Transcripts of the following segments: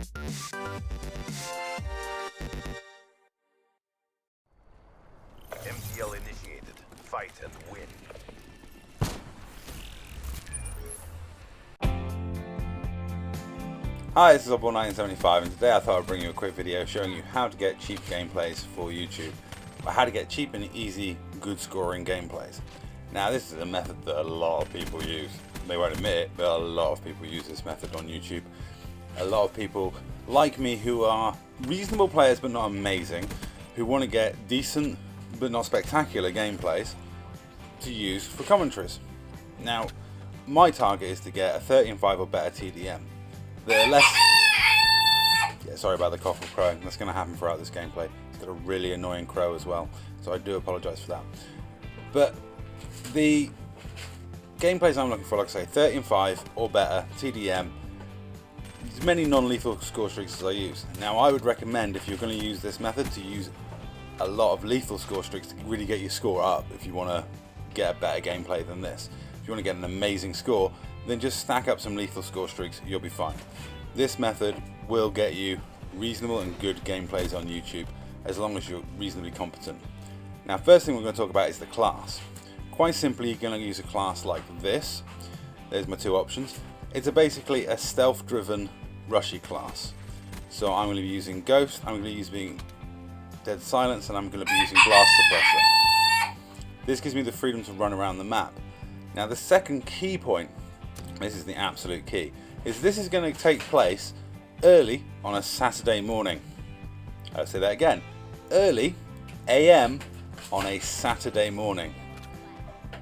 MTL initiated. Fight and win. Hi, this is Oddball1975 and today I thought I'd bring you a quick video showing you how to get cheap gameplays for YouTube. Or how to get cheap and easy, good scoring gameplays. Now this is a method that a lot of people use. They won't admit it, but a lot of people use this method on YouTube. A lot of people like me who are reasonable players but not amazing, who want to get decent but not spectacular gameplays to use for commentaries. Now my target is to get a 13.5 or better TDM. They're less... Yeah, sorry about the cockle crowing, that's going to happen throughout this gameplay. It's got a really annoying crow as well, so I do apologise for that. But the gameplays I'm looking for, like I say, 13.5 or better, TDM, as many non-lethal score streaks as I use. Now I would recommend, if you're going to use this method, to use a lot of lethal score streaks to really get your score up if you want to get a better gameplay than this. If you want to get an amazing score, then just stack up some lethal score streaks, you'll be fine. This method will get you reasonable and good gameplays on YouTube as long as you're reasonably competent. Now first thing we're going to talk about is the class. Quite simply, you're going to use a class like this. There's my two options. It's basically a stealth driven rushy class. So I'm going to be using Ghost, I'm going to be using Dead Silence, and I'm going to be using Blast Suppressor. This gives me the freedom to run around the map. Now the second key point, this is the absolute key, is this is going to take place early on a Saturday morning. I'll say that again, early AM on a Saturday morning.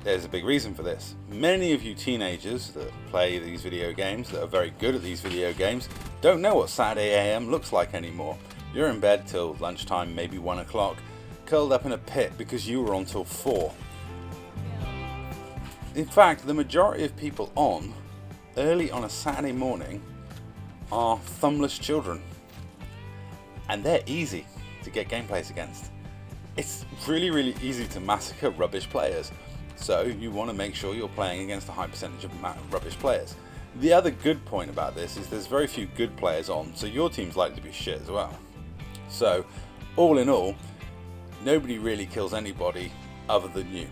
There's a big reason for this. Many of you teenagers that play these video games, that are very good at these video games, don't know what Saturday AM looks like anymore. You're in bed till lunchtime, maybe 1 o'clock, curled up in a pit because you were on till 4. In fact, the majority of people on early on a Saturday morning are thumbless children, and they're easy to get gameplays against. It's really easy to massacre rubbish players, so you want to make sure you're playing against a high percentage of rubbish players. The other good point about this is there's very few good players on, so your team's likely to be shit as well. So all in all, nobody really kills anybody other than you.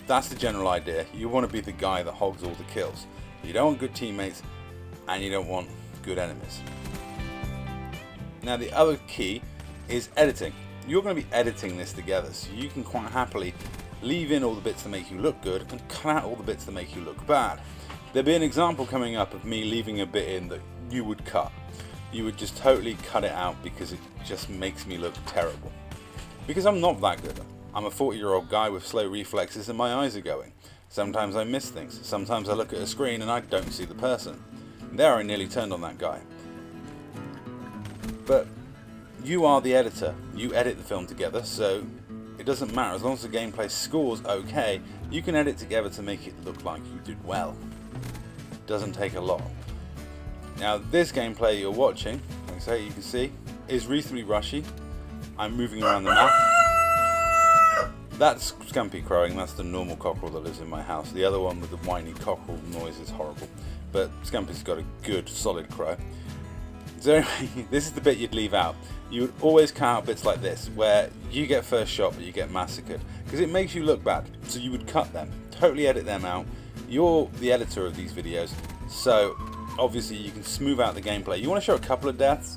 That's the general idea. You want to be the guy that hogs all the kills. You don't want good teammates and you don't want good enemies. Now the other key is editing. You're going to be editing this together, so you can quite happily leave in all the bits that make you look good and cut out all the bits that make you look bad. There'll be an example coming up of me leaving a bit in that you would cut. You would just totally cut it out because it just makes me look terrible. Because I'm not that good. I'm a 40-year-old guy with slow reflexes and my eyes are going. Sometimes I miss things. Sometimes I look at a screen and I don't see the person. There I nearly turned on that guy. But you are the editor. You edit the film together, so it doesn't matter. As long as the gameplay scores okay, you can edit together to make it look like you did well. It doesn't take a lot. Now this gameplay you're watching, like I say, you can see, is reasonably rushy. I'm moving around the map. That's Scumpy crowing, that's the normal cockerel that lives in my house. The other one with the whiny cockerel noise is horrible. But Scumpy's got a good, solid crow. So anyway, this is the bit you'd leave out. You would always cut out bits like this, where you get first shot but you get massacred. Because it makes you look bad, so you would cut them. Totally edit them out. You're the editor of these videos, so obviously you can smooth out the gameplay. You want to show a couple of deaths?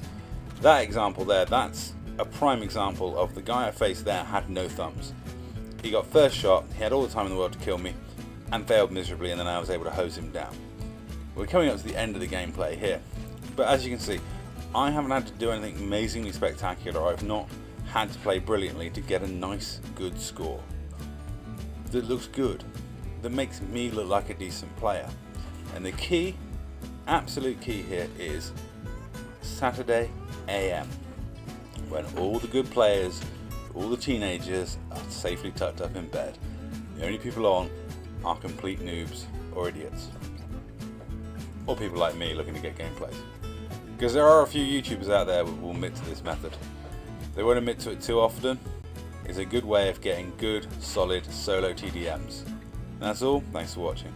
That example there, that's a prime example of the guy I faced there had no thumbs. He got first shot, he had all the time in the world to kill me, and failed miserably, and then I was able to hose him down. We're coming up to the end of the gameplay here, but as you can see, I haven't had to do anything amazingly spectacular. I've not had to play brilliantly to get a nice, good score that looks good, that makes me look like a decent player. And the key, absolute key here is Saturday AM, when all the good players, all the teenagers are safely tucked up in bed. The only people on are complete noobs or idiots. Or people like me looking to get gameplays. Because there are a few YouTubers out there that will admit to this method. They won't admit to it too often. It's a good way of getting good, solid solo TDMs. And that's all. Thanks for watching.